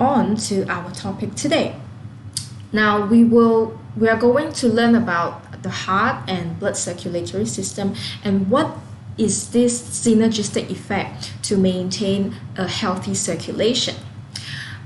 on to our topic today. Now we are going to learn about the heart and blood circulatory system and what is this synergistic effect to maintain a healthy circulation.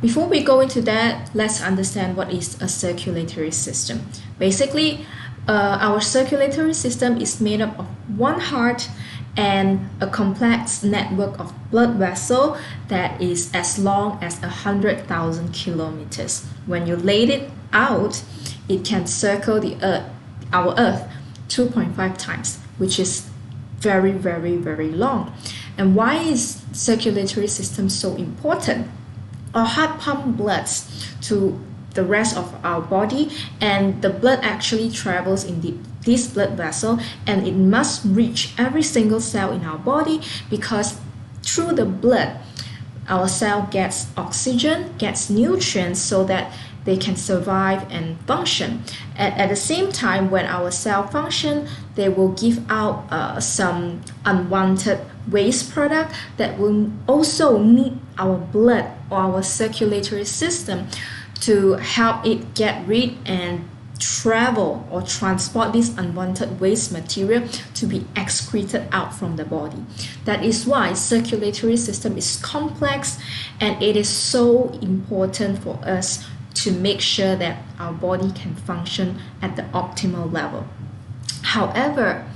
Before we go into that, let's understand what is a circulatory system. Basically, our circulatory system is made up of one heart and a complex network of blood vessels that is as long as 100,000 kilometers. When you laid it out, it can circle our Earth 2.5 times, which is very, very, very long. And why is circulatory system so important? Our heart pumps blood to the rest of our body, and the blood actually travels in this blood vessel, and it must reach every single cell in our body, because through the blood our cell gets oxygen, gets nutrients, so that they can survive and function. At the same time, when our cell function, they will give out some unwanted waste product that will also need our blood or our circulatory system to help it get rid and travel or transport this unwanted waste material to be excreted out from the body. That is why circulatory system is complex, and it is so important for us to make sure that our body can function at the optimal level. However,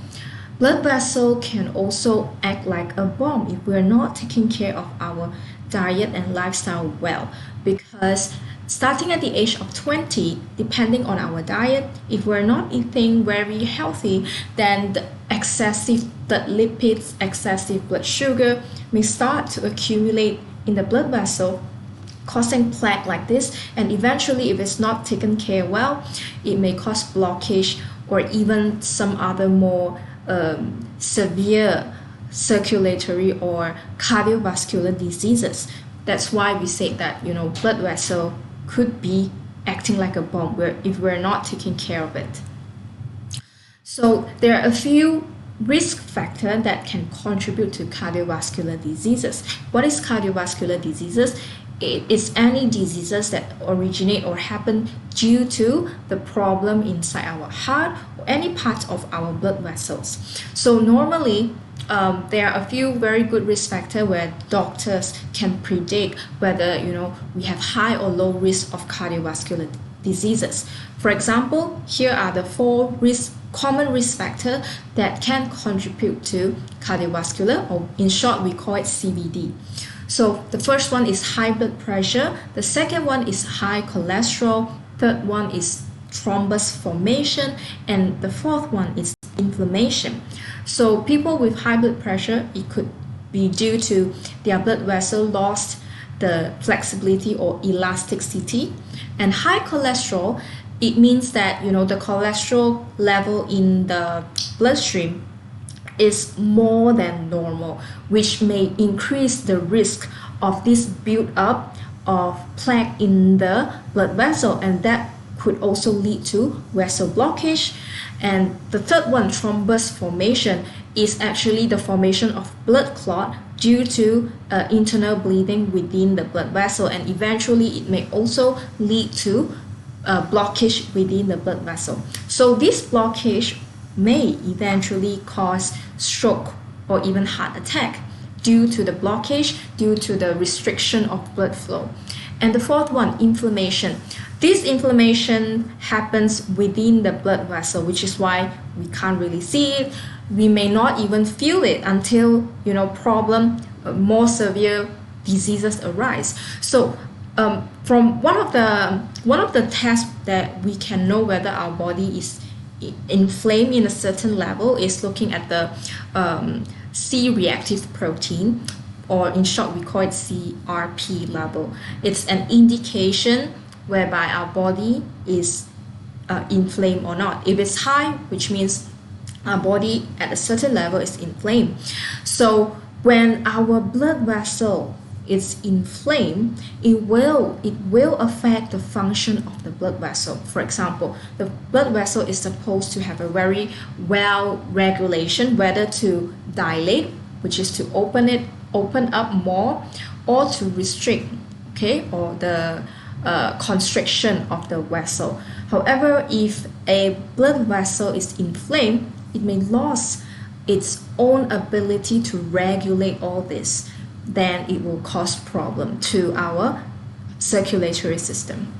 blood vessel can also act like a bomb if we're not taking care of our diet and lifestyle well, because starting at the age of 20, depending on our diet, if we're not eating very healthy, then the excessive blood lipids, excessive blood sugar may start to accumulate in the blood vessel, causing plaque like this, and eventually, if it's not taken care well, it may cause blockage or even some other more severe circulatory or cardiovascular diseases. That's why we say that blood vessel could be acting like a bomb if we're not taking care of it. So there are a few risk factors that can contribute to cardiovascular diseases. What is cardiovascular diseases? It is any diseases that originate or happen due to the problem inside our heart or any part of our blood vessels. So normally, there are a few very good risk factors where doctors can predict whether we have high or low risk of cardiovascular diseases. For example, here are the four common risk factors that can contribute to cardiovascular, or in short, we call it CVD. So the first one is high blood pressure, the second one is high cholesterol, third one is thrombus formation, and the fourth one is inflammation. So people with high blood pressure, it could be due to their blood vessel lost the flexibility or elasticity. And high cholesterol, it means that the cholesterol level in the bloodstream is more than normal, which may increase the risk of this build-up of plaque in the blood vessel, and that could also lead to vessel blockage. And the third one, thrombus formation, is actually the formation of blood clot due to internal bleeding within the blood vessel, and eventually it may also lead to blockage within the blood vessel. So this blockage may eventually cause stroke or even heart attack due to the blockage, due to the restriction of blood flow. And the fourth one, inflammation. This inflammation happens within the blood vessel, which is why we can't really see it. We may not even feel it until more severe diseases arise. So from one of the tests that we can know whether our body is inflamed in a certain level is looking at the C-reactive protein, or in short we call it CRP level. It's an indication whereby our body is inflamed or not. If it's high, which means our body at a certain level is inflamed. So when our blood vessel is inflamed, it will affect the function of the blood vessel. For example, the blood vessel is supposed to have a very well regulation, whether to dilate, which is to open up more, or to restrict, okay, or the constriction of the vessel. However, if a blood vessel is inflamed, it may lose its own ability to regulate all this. Then it will cause problem to our circulatory system.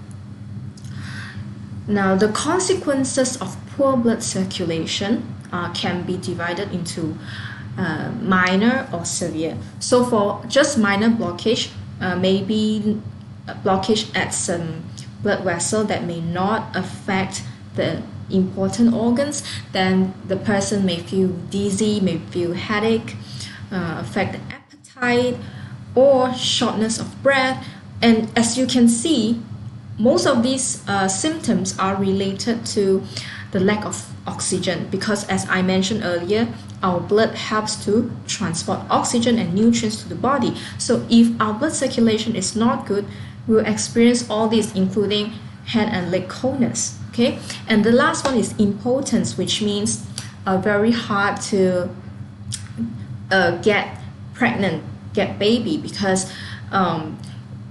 Now, the consequences of poor blood circulation can be divided into minor or severe. So for just minor blockage, maybe a blockage at some blood vessel that may not affect the important organs, then the person may feel dizzy, may feel headache, affect the appetite, or shortness of breath. And as you can see, most of these symptoms are related to the lack of oxygen, because as I mentioned earlier, our blood helps to transport oxygen and nutrients to the body. So if our blood circulation is not good, we will experience all these, including hand and leg coldness. Okay, and the last one is impotence, which means very hard to get pregnant, get baby, because when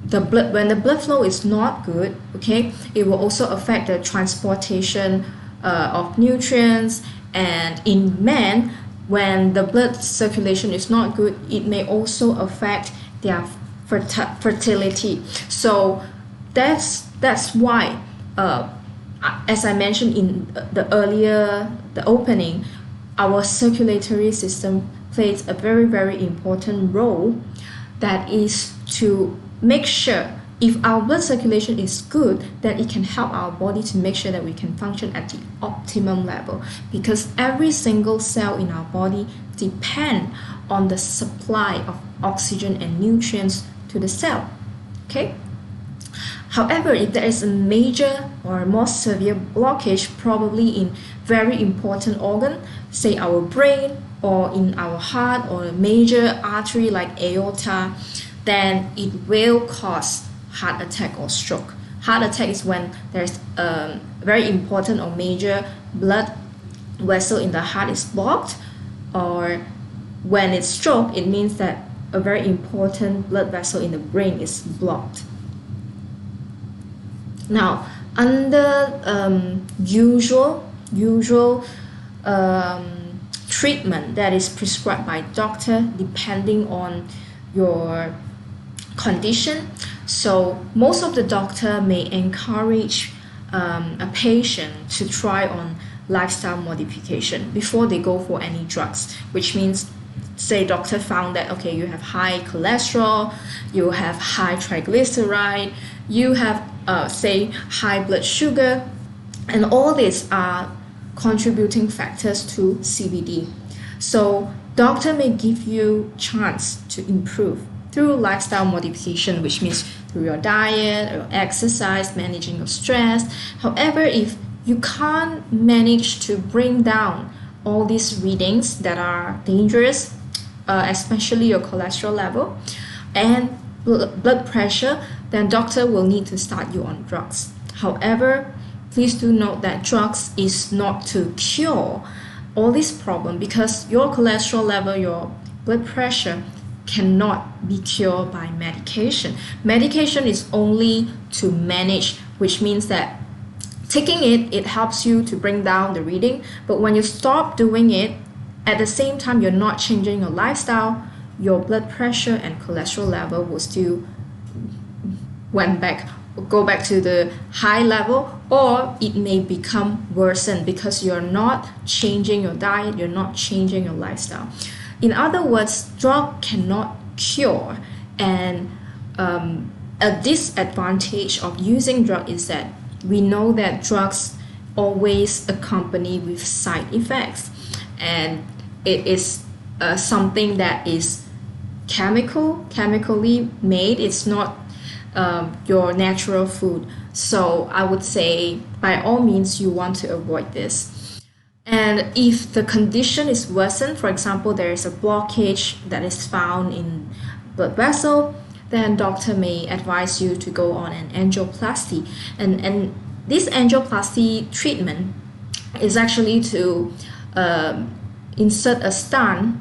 the blood flow is not good, okay, it will also affect the transportation of nutrients. And in men, when the blood circulation is not good, it may also affect their fertility. So that's why, as I mentioned in the opening, our circulatory system plays a very, very important role, that is to make sure if our blood circulation is good, then it can help our body to make sure that we can function at the optimum level, because every single cell in our body depends on the supply of oxygen and nutrients to the cell. Okay. However, if there is a major or more severe blockage, probably in very important organ, say our brain or in our heart or a major artery like aorta, then it will cause heart attack or stroke. Heart attack is when there's a very important or major blood vessel in the heart is blocked, or when it's stroke, it means that a very important blood vessel in the brain is blocked. Now, under usual treatment that is prescribed by doctor depending on your condition, so most of the doctor may encourage a patient to try on lifestyle modification before they go for any drugs, which means, say doctor found that, okay, you have high cholesterol, you have high triglyceride, you have say high blood sugar, and all these are contributing factors to CVD. So doctor may give you chance to improve through lifestyle modification, which means through your diet or exercise, managing your stress. However, if you can't manage to bring down all these readings that are dangerous, especially your cholesterol level and blood pressure, then doctor will need to start you on drugs. However, please do note that drugs is not to cure all this problem, because your cholesterol level, your blood pressure cannot be cured by medication. Medication is only to manage, which means that taking it helps you to bring down the reading, but when you stop doing it, at the same time you're not changing your lifestyle, your blood pressure and cholesterol level will still go back to the high level, or it may become worsened because you're not changing your diet, you're not changing your lifestyle. In other words, drug cannot cure, and a disadvantage of using drug is that we know that drugs always accompany with side effects, and it is something that is chemically made. It's not your natural food. So I would say by all means you want to avoid this. And if the condition is worsened, for example, there is a blockage that is found in blood vessel, then doctor may advise you to go on an angioplasty. And this angioplasty treatment is actually to insert a stent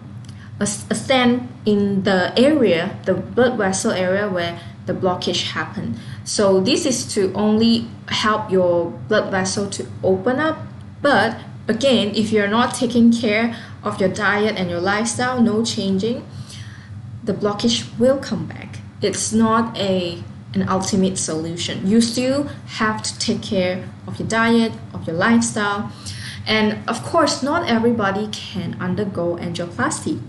in the area, the blood vessel area where the blockage happen. So this is to only help your blood vessel to open up. But again, if you're not taking care of your diet and your lifestyle, no changing, the blockage will come back. It's not an ultimate solution. You still have to take care of your diet, of your lifestyle. And of course, not everybody can undergo angioplasty,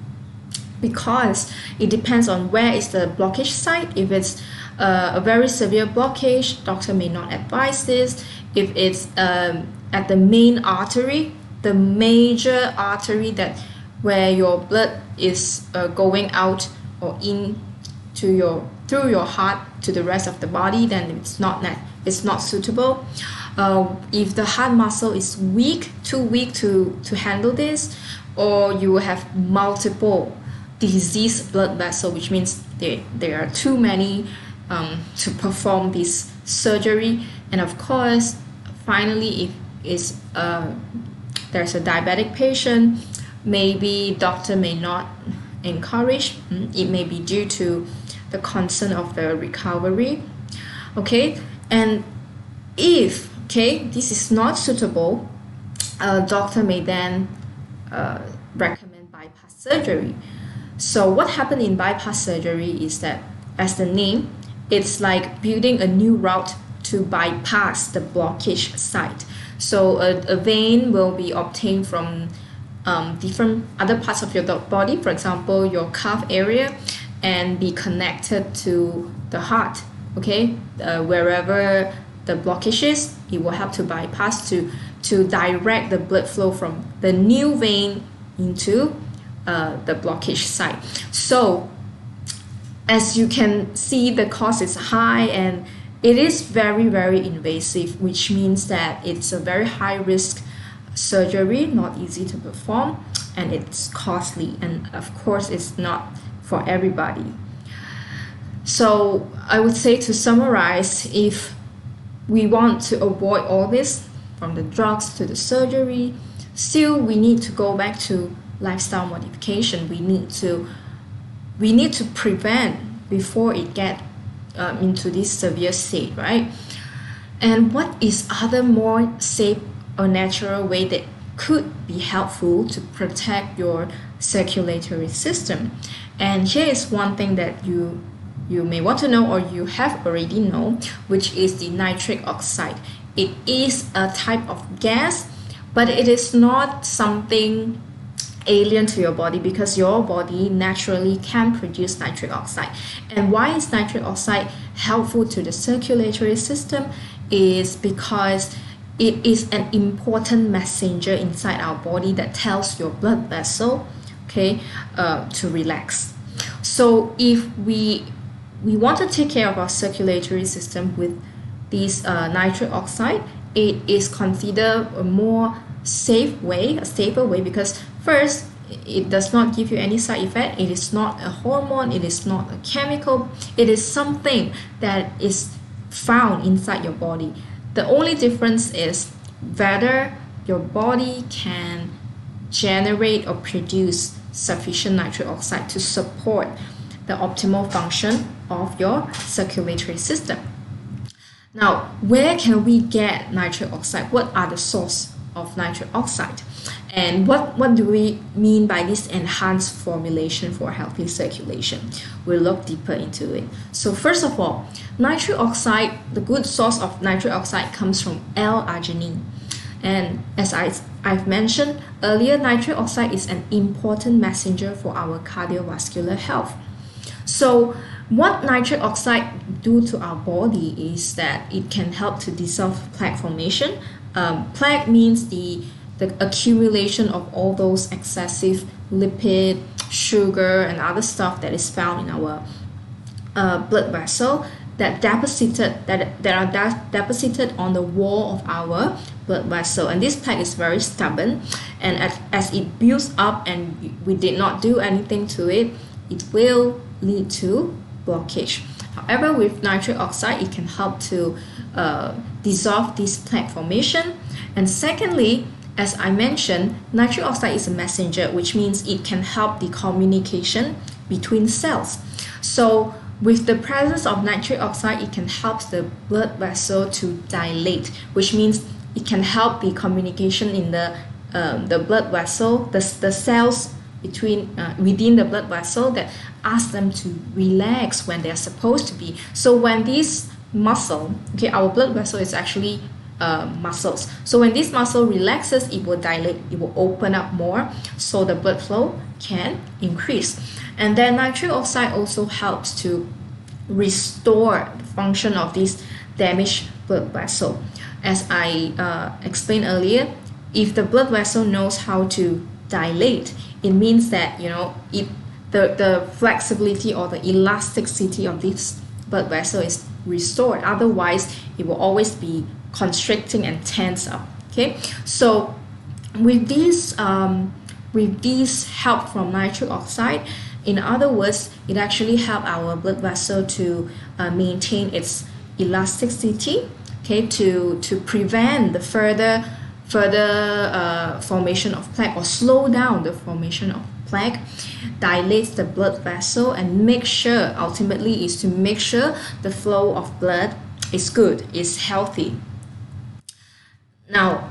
because it depends on where is the blockage site. If it's a very severe blockage, doctor may not advise this. If it's at the main artery, the major artery that where your blood is going out or in to through your heart to the rest of the body, then it's not suitable. If the heart muscle is too weak to handle this, or you have multiple diseased blood vessel, which means there are too many to perform this surgery. And of course, finally, if it's there's a diabetic patient, maybe doctor may not encourage. It may be due to the concern of the recovery. Okay, and if this is not suitable, doctor may then recommend bypass surgery. So what happened in bypass surgery is that, as the name, it's like building a new route to bypass the blockage site. So a vein will be obtained from different other parts of your body, for example, your calf area, and be connected to the heart. Wherever the blockage is, it will have to bypass to direct the blood flow from the new vein into the blockage site. So as you can see, the cost is high and it is very, very invasive, which means that it's a very high risk surgery, not easy to perform, and it's costly, and of course it's not for everybody. So I would say, to summarize, if we want to avoid all this, from the drugs to the surgery, still we need to go back to lifestyle modification. We need to prevent before it get into this severe state, right? And what is other more safe or natural way that could be helpful to protect your circulatory system? And here is one thing that you may want to know, or you have already known, which is the nitric oxide. It is a type of gas, but it is not something alien to your body, because your body naturally can produce nitric oxide. And why is nitric oxide helpful to the circulatory system? Is because it is an important messenger inside our body that tells your blood vessel to relax. So if we want to take care of our circulatory system with this nitric oxide, it is considered a more safer way, because first, it does not give you any side effect. It is not a hormone, it is not a chemical, it is something that is found inside your body. The only difference is whether your body can generate or produce sufficient nitric oxide to support the optimal function of your circulatory system. Now, where can we get nitric oxide? What are the source of nitric oxide? And what do we mean by this enhanced formulation for healthy circulation? We'll look deeper into it. So first of all, nitric oxide, the good source of nitric oxide comes from L-Arginine. And as I've mentioned earlier, nitric oxide is an important messenger for our cardiovascular health. So what nitric oxide do to our body is that it can help to dissolve plaque formation. Plaque means the accumulation of all those excessive lipid, sugar, and other stuff that is found in our blood vessel that are deposited on the wall of our blood vessel. And this plaque is very stubborn, and as it builds up and we did not do anything to it, it will lead to blockage. However, with nitric oxide, it can help to dissolve this plaque formation. And secondly, as I mentioned, nitric oxide is a messenger, which means it can help the communication between cells. So with the presence of nitric oxide, it can help the blood vessel to dilate, which means it can help the communication in the blood vessel, the cells within the blood vessel, that ask them to relax when they're supposed to be. So when this muscle, okay, our blood vessel is actually muscles. So when this muscle relaxes, it will dilate, it will open up more, so the blood flow can increase. And then nitric oxide also helps to restore the function of this damaged blood vessel. As I explained earlier, if the blood vessel knows how to dilate, it means that the flexibility or the elasticity of this blood vessel is restored. Otherwise, it will always be constricting and tense up. Okay, so with this help from nitric oxide, in other words, it actually helps our blood vessel to maintain its elasticity, okay, to prevent the further formation of plaque, or slow down the formation of plaque, dilates the blood vessel, and ultimately is to make sure the flow of blood is good, is healthy. Now,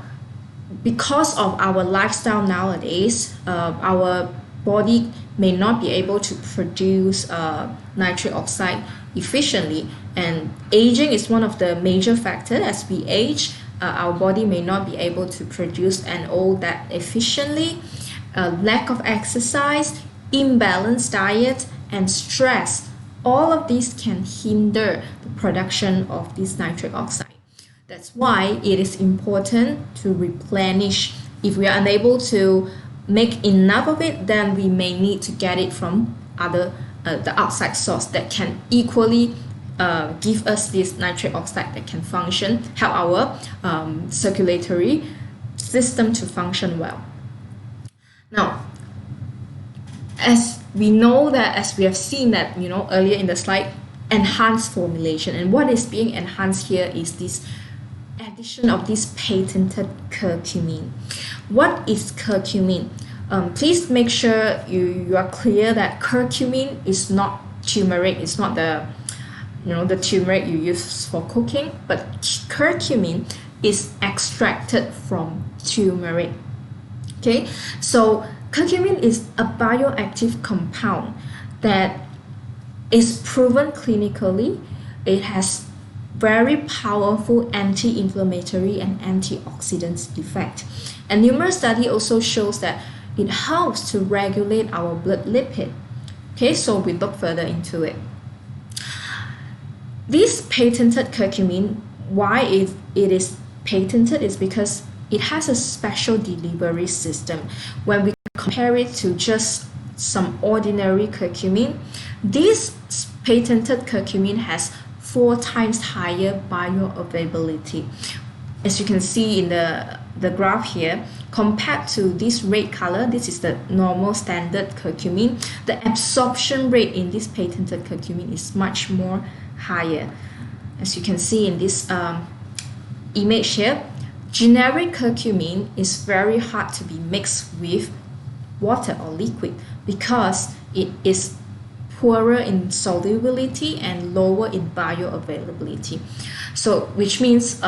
because of our lifestyle nowadays, our body may not be able to produce nitric oxide efficiently, and aging is one of the major factors. As we age, our body may not be able to produce NO that efficiently. Lack of exercise, imbalanced diet, and stress, all of these can hinder the production of this nitric oxide. That's why it is important to replenish. If we are unable to make enough of it, then we may need to get it from the outside source that can equally give us this nitric oxide that can help our circulatory system to function well. Now, as we have seen that earlier in the slide, enhanced formulation, and what is being enhanced here is this addition of this patented curcumin. What is curcumin? Please make sure you are clear that curcumin is not turmeric. It's not the turmeric you use for cooking, but curcumin is extracted from turmeric. Okay, so curcumin is a bioactive compound that is proven clinically. It has very powerful anti-inflammatory and antioxidant effect. And numerous studies also shows that it helps to regulate our blood lipid. Okay, so we look further into it. This patented curcumin, why it is patented is because it has a special delivery system. When we compare it to just some ordinary curcumin, this patented curcumin has 4 times higher bioavailability. As you can see in the graph here, compared to this red color, this is the normal standard curcumin, the absorption rate in this patented curcumin is much more higher. As you can see in this image here, generic curcumin is very hard to be mixed with water or liquid because it is poorer in solubility and lower in bioavailability. So which means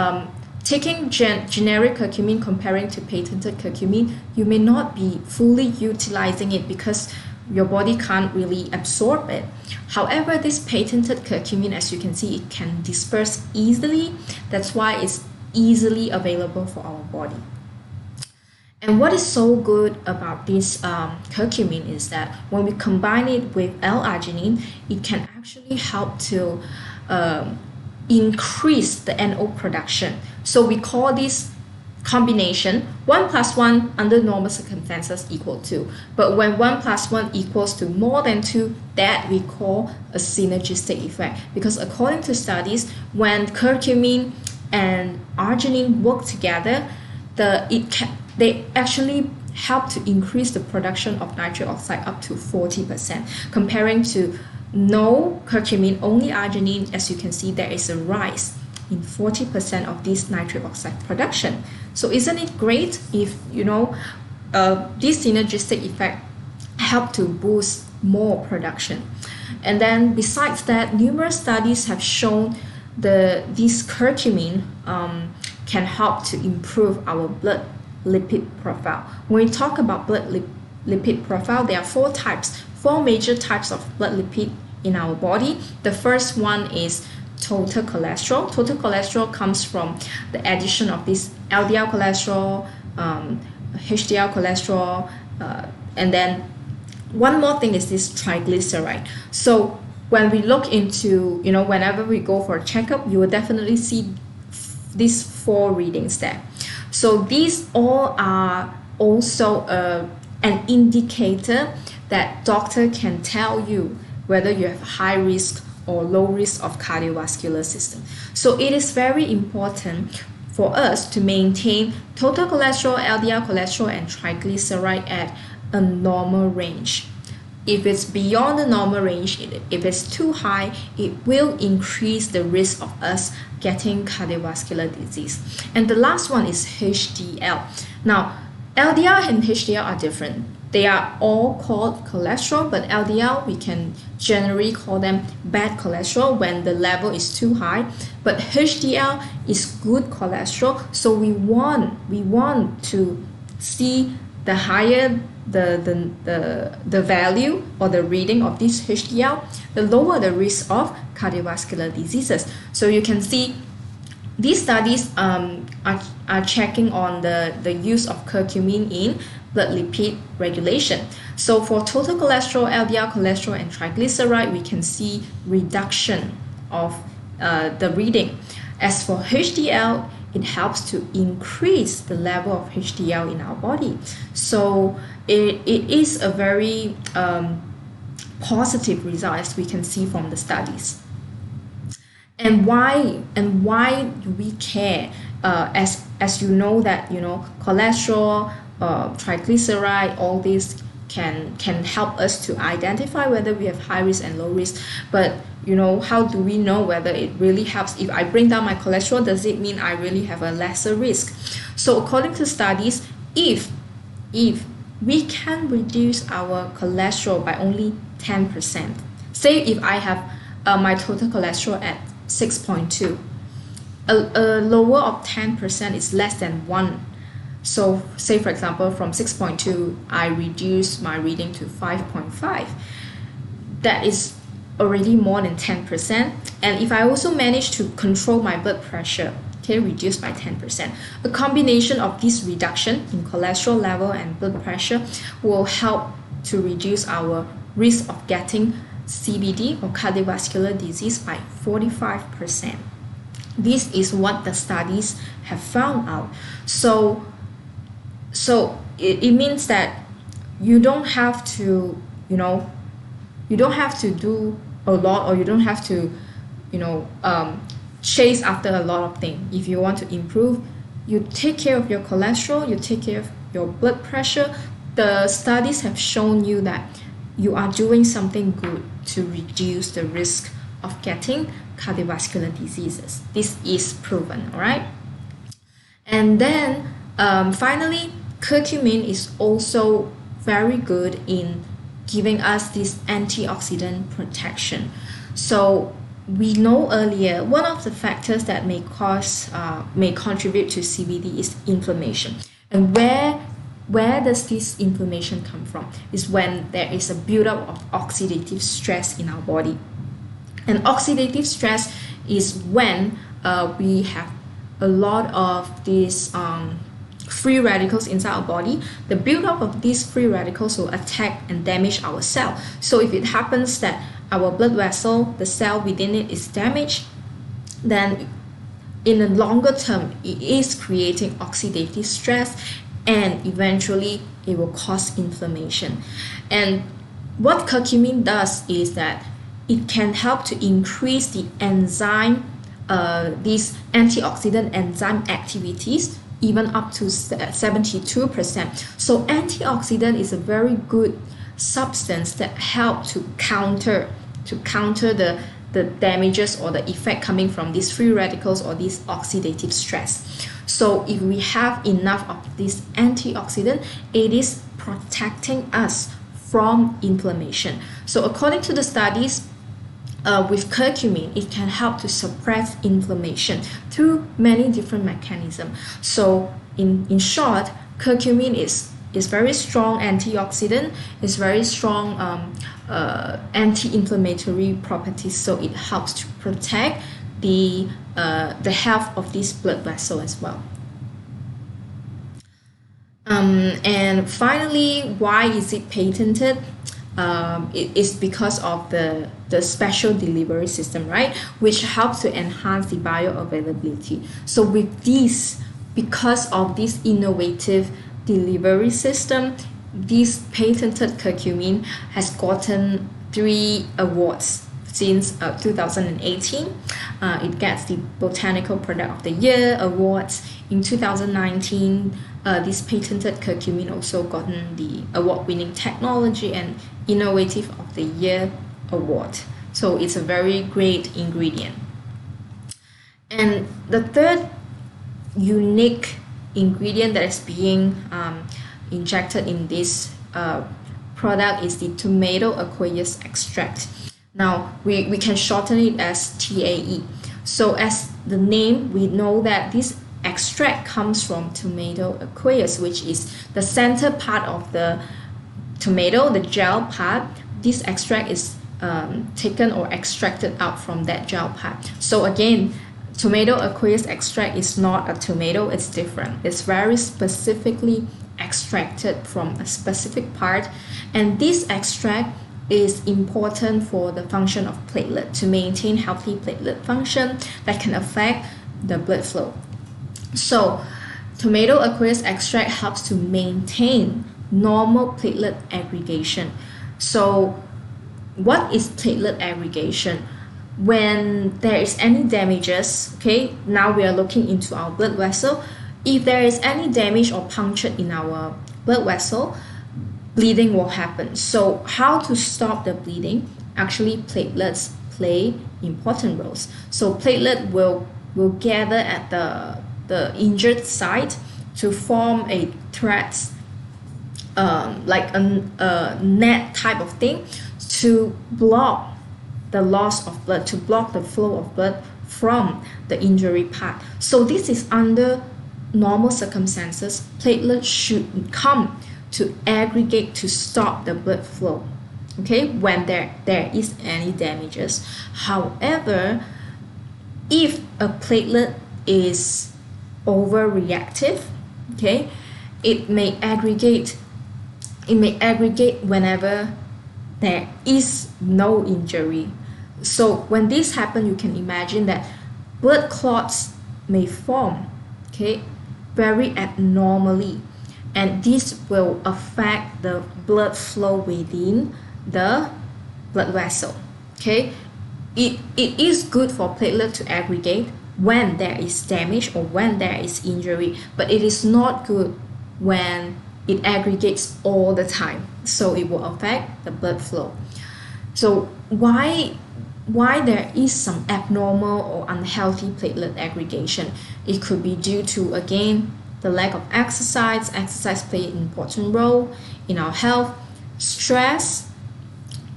taking generic curcumin comparing to patented curcumin, you may not be fully utilizing it because your body can't really absorb it. However, this patented curcumin, as you can see, it can disperse easily. That's why it's easily available for our body. And what is so good about this curcumin is that when we combine it with L-Arginine, it can actually help to increase the NO production. So we call this combination 1 + 1 under normal circumstances equal 2. But when 1 + 1 equals to more than 2, that we call a synergistic effect. Because according to studies, when curcumin and arginine work together, they actually help to increase the production of nitric oxide up to 40%. Comparing to no curcumin, only arginine, as you can see, there is a rise in 40% of this nitric oxide production. So isn't it great if this synergistic effect help to boost more production? And then besides that, numerous studies have shown this curcumin can help to improve our blood lipid profile. When we talk about blood lipid profile, there are four major types of blood lipid in our body. The first one is total cholesterol. Total cholesterol comes from the addition of this LDL cholesterol, HDL cholesterol, and then one more thing is this triglyceride. So when we look into, whenever we go for a checkup, you will definitely see these 4 readings there. So these all are also an indicator that doctor can tell you whether you have high risk or low risk of cardiovascular system. So it is very important for us to maintain total cholesterol, LDL cholesterol, and triglyceride at a normal range. If it's beyond the normal range, if it's too high, it will increase the risk of us getting cardiovascular disease. And the last one is HDL. Now, LDL and HDL are different. They are all called cholesterol, but LDL, we can generally call them bad cholesterol when the level is too high. But HDL is good cholesterol, so we want to see the higher the value or the reading of this HDL, the lower the risk of cardiovascular diseases. So you can see these studies are checking on the use of curcumin in blood lipid regulation. So for total cholesterol, LDL cholesterol, and triglyceride, we can see reduction of the reading. As for HDL, it helps to increase the level of HDL in our body. So it is a very positive result, as we can see from the studies. And why do we care? As you know that cholesterol, triglyceride, all these can help us to identify whether we have high risk and low risk. But how do we know whether it really helps? If I bring down my cholesterol, does it mean I really have a lesser risk? So according to studies, if we can reduce our cholesterol by only 10%, say if I have my total cholesterol at 6.2, a lower of 10% is less than 1. So say for example, from 6.2, I reduce my reading to 5.5. That is already more than 10%. And if I also manage to control my blood pressure, reduced by 10%, a combination of this reduction in cholesterol level and blood pressure will help to reduce our risk of getting CVD or cardiovascular disease by 45%. This is what the studies have found out. So it means that you don't have to, you don't have to do a lot, or you don't have to, chase after a lot of things. If you want to improve, you take care of your cholesterol, you take care of your blood pressure. The studies have shown you that you are doing something good to reduce the risk of getting cardiovascular diseases. This is proven, all right? And then finally, curcumin is also very good in giving us this antioxidant protection. So we know earlier, one of the factors that may contribute to CVD is inflammation. And where does this inflammation come from? Is when there is a buildup of oxidative stress in our body. And oxidative stress is when we have a lot of these free radicals inside our body. The buildup of these free radicals will attack and damage our cell. So if it happens that our blood vessel, the cell within it, is damaged, then in the longer term, it is creating oxidative stress, and eventually it will cause inflammation. And what curcumin does is that it can help to increase the enzyme, these antioxidant enzyme activities, even up to 72%. So antioxidant is a very good substance that help to counter the damages or the effect coming from these free radicals or this oxidative stress. So if we have enough of this antioxidant, it is protecting us from inflammation. So according to the studies, with curcumin, it can help to suppress inflammation through many different mechanisms. So in short, curcumin is very strong antioxidant, is very strong anti-inflammatory properties, so it helps to protect the health of this blood vessel as well. And finally, why is it patented? It is because of the special delivery system, right, which helps to enhance the bioavailability. So with this, because of this innovative delivery system, this patented curcumin has gotten 3 awards since 2018. It gets the Botanical Product of the Year awards. In 2019, this patented curcumin also gotten the award-winning Technology and Innovative of the Year award. So it's a very great ingredient. And the third unique ingredient that is being injected in this product is the tomato aqueous extract. Now we can shorten it as TAE. So as the name, we know that this extract comes from tomato aqueous, which is the center part of the tomato, the gel part. This extract is taken or extracted out from that gel part. So again, tomato aqueous extract is not a tomato, it's different. It's very specifically extracted from a specific part, and this extract is important for the function of platelet, to maintain healthy platelet function that can affect the blood flow. So tomato aqueous extract helps to maintain normal platelet aggregation. So what is platelet aggregation? When there is any damages, okay, now we are looking into our blood vessel. If there is any damage or puncture in our blood vessel, bleeding will happen. So how to stop the bleeding? Actually, platelets play important roles. So platelet will gather at the injured site to form a thread, like a net type of thing, to block the loss of blood, to block the flow of blood from the injury part. So this is under normal circumstances. Platelets should come to aggregate to stop the blood flow, okay, when there is any damages. However, if a platelet is overreactive, okay, it may aggregate whenever there is no injury. So when this happens, you can imagine that blood clots may form, okay, very abnormally, and this will affect the blood flow within the blood vessel, okay. It is good for platelet to aggregate when there is damage or when there is injury, but it is not good when it aggregates all the time, so it will affect the blood flow. So why there is some abnormal or unhealthy platelet aggregation? It could be due to, again, the lack of exercise. Exercise plays an important role in our health. Stress,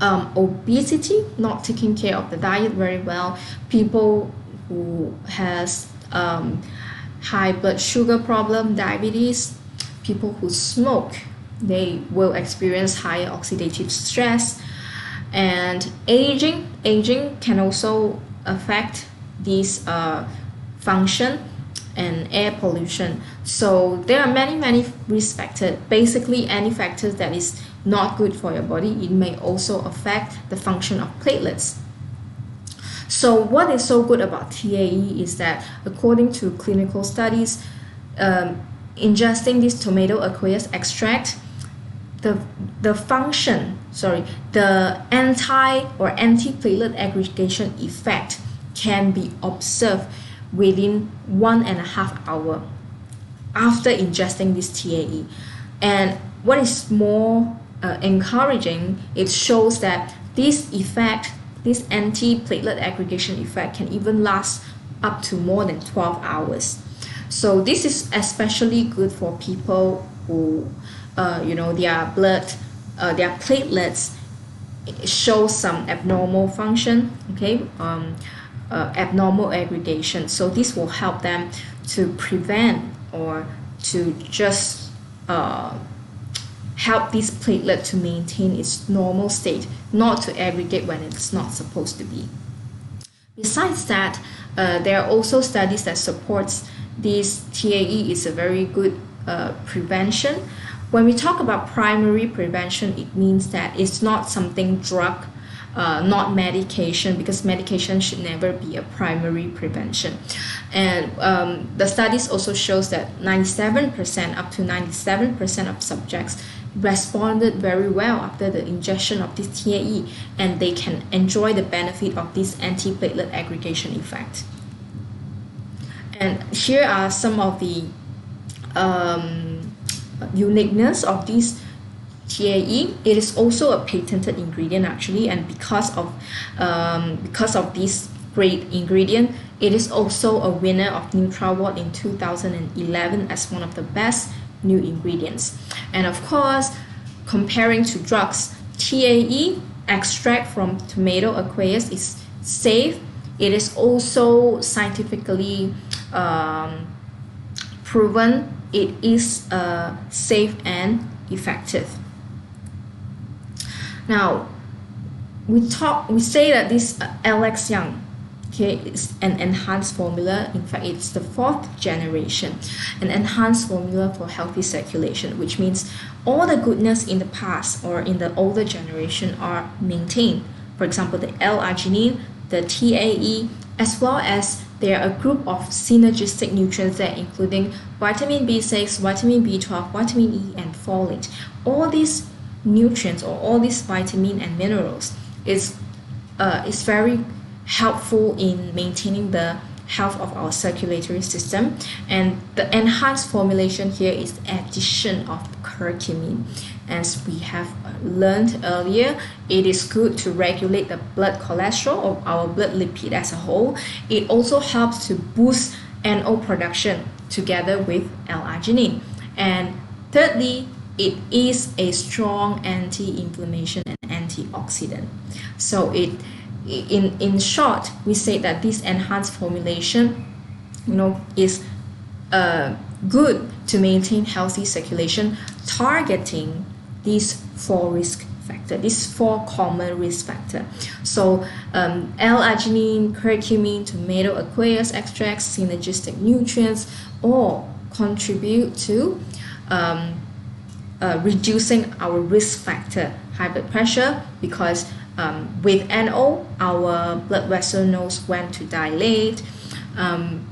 obesity, not taking care of the diet very well. People who has high blood sugar problem, diabetes, people who smoke, they will experience higher oxidative stress. And aging can also affect this function, and air pollution. So there are many risk factors. Basically, any factors that is not good for your body, it may also affect the function of platelets. So what is so good about TAE is that, according to clinical studies, ingesting this tomato aqueous extract, the anti-platelet aggregation effect can be observed within 1.5 hours after ingesting this TAE. And what is more encouraging, it shows that this effect, this anti-platelet aggregation effect, can even last up to more than 12 hours. So this is especially good for people who their blood their platelets show some abnormal function, okay, abnormal aggregation. So this will help them to prevent or to just help this platelet to maintain its normal state, not to aggregate when it's not supposed to be. Besides that, there are also studies that supports this TAE is a very good prevention. When we talk about primary prevention, it means that it's not something drug, not medication, because medication should never be a primary prevention. And the studies also shows that 97%, up to 97% of subjects responded very well after the injection of this TAE, and they can enjoy the benefit of this antiplatelet aggregation effect. And here are some of the uniqueness of this TAE. It is also a patented ingredient actually, and because of this great ingredient, it is also a winner of NutraAward in 2011 as one of the best new ingredients. And of course, comparing to drugs, TAE extract from tomato aqueous is safe. It is also scientifically proven it is safe and effective. Now, we say that this LX Young, okay, is an enhanced formula. In fact, it's the 4th generation, an enhanced formula for healthy circulation, which means all the goodness in the past or in the older generation are maintained. For example, the L-Arginine, the TAE, as well as there are a group of synergistic nutrients there, including vitamin B6, vitamin B12, vitamin E, and folate. All these nutrients or all these vitamin and minerals is very helpful in maintaining the health of our circulatory system. And the enhanced formulation here is the addition of curcumin. As we have learned earlier, it is good to regulate the blood cholesterol or our blood lipid as a whole. It also helps to boost NO production together with L-Arginine. And thirdly, it is a strong anti-inflammation and antioxidant. So in short, we say that this enhanced formulation, is good to maintain healthy circulation, targeting these 4 risk factors, these 4 common risk factors. So L-Arginine, curcumin, tomato aqueous extracts, synergistic nutrients all contribute to reducing our risk factor, high blood pressure, because with NO, our blood vessel knows when to dilate.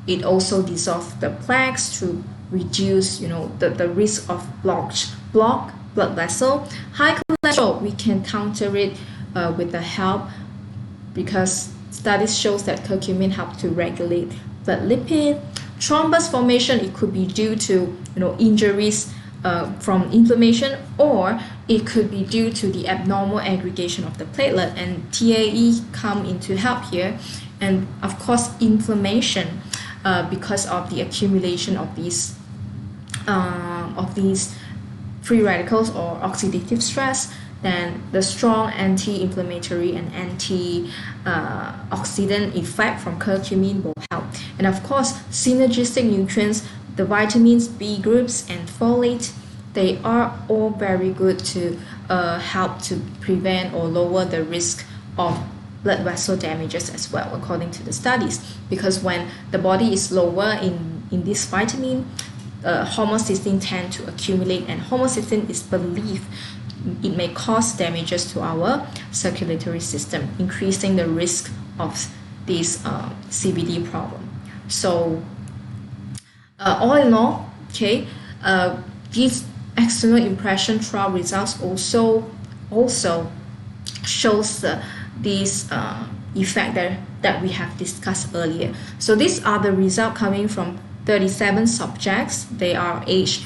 It also dissolves the plaques to reduce, the risk of blocked blood vessel. High cholesterol, we can counter it with the help, because studies shows that curcumin helps to regulate blood lipid. Thrombus formation, it could be due to injuries from inflammation, or it could be due to the abnormal aggregation of the platelet, and TAE come into help here. And of course, inflammation, because of the accumulation of these free radicals or oxidative stress, then the strong anti-inflammatory and anti-oxidant effect from curcumin will help. And of course, synergistic nutrients, the vitamins, B groups, and folate, they are all very good to help to prevent or lower the risk of blood vessel damages as well, according to the studies. Because when the body is lower in this vitamin, homocysteine tend to accumulate, and homocysteine is believed it may cause damages to our circulatory system, increasing the risk of this CVD problem. So all in all, okay, these external impression trial results also shows this effect that we have discussed earlier. So these are the results coming from 37 subjects. They are aged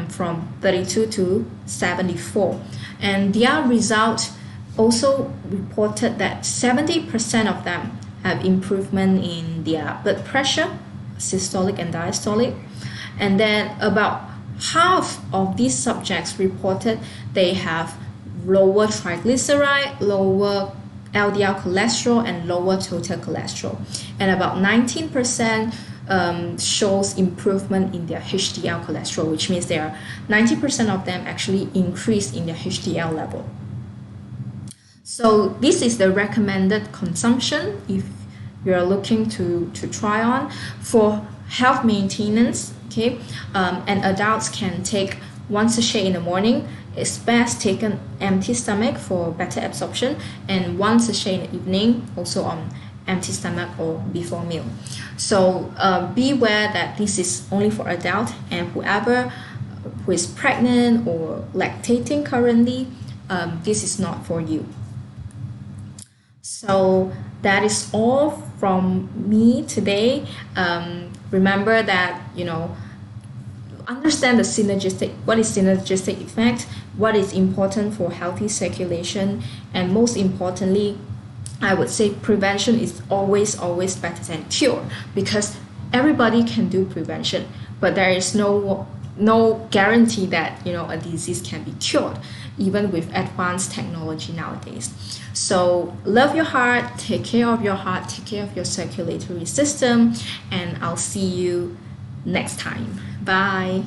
from 32 to 74, and their result also reported that 70% of them have improvement in their blood pressure, systolic and diastolic, and then about half of these subjects reported they have lower triglyceride, lower LDL cholesterol, and lower total cholesterol. And about 19% shows improvement in their HDL cholesterol, which means 90% of them actually increase in their HDL level. So this is the recommended consumption if you're looking to try on. For health maintenance, okay, and adults can take 1 sachet in the morning. It's best taken empty stomach for better absorption, and 1 sachet in the evening, also on empty stomach or before meal. So beware that this is only for adult, and whoever who is pregnant or lactating currently, this is not for you. So that is all from me today. Remember that, understand the what is synergistic effect, what is important for healthy circulation, and most importantly, I would say prevention is always better than cure, because everybody can do prevention, but there is no guarantee that a disease can be cured, even with advanced technology nowadays. So love your heart, take care of your heart, take care of your circulatory system, and I'll see you next time. Bye.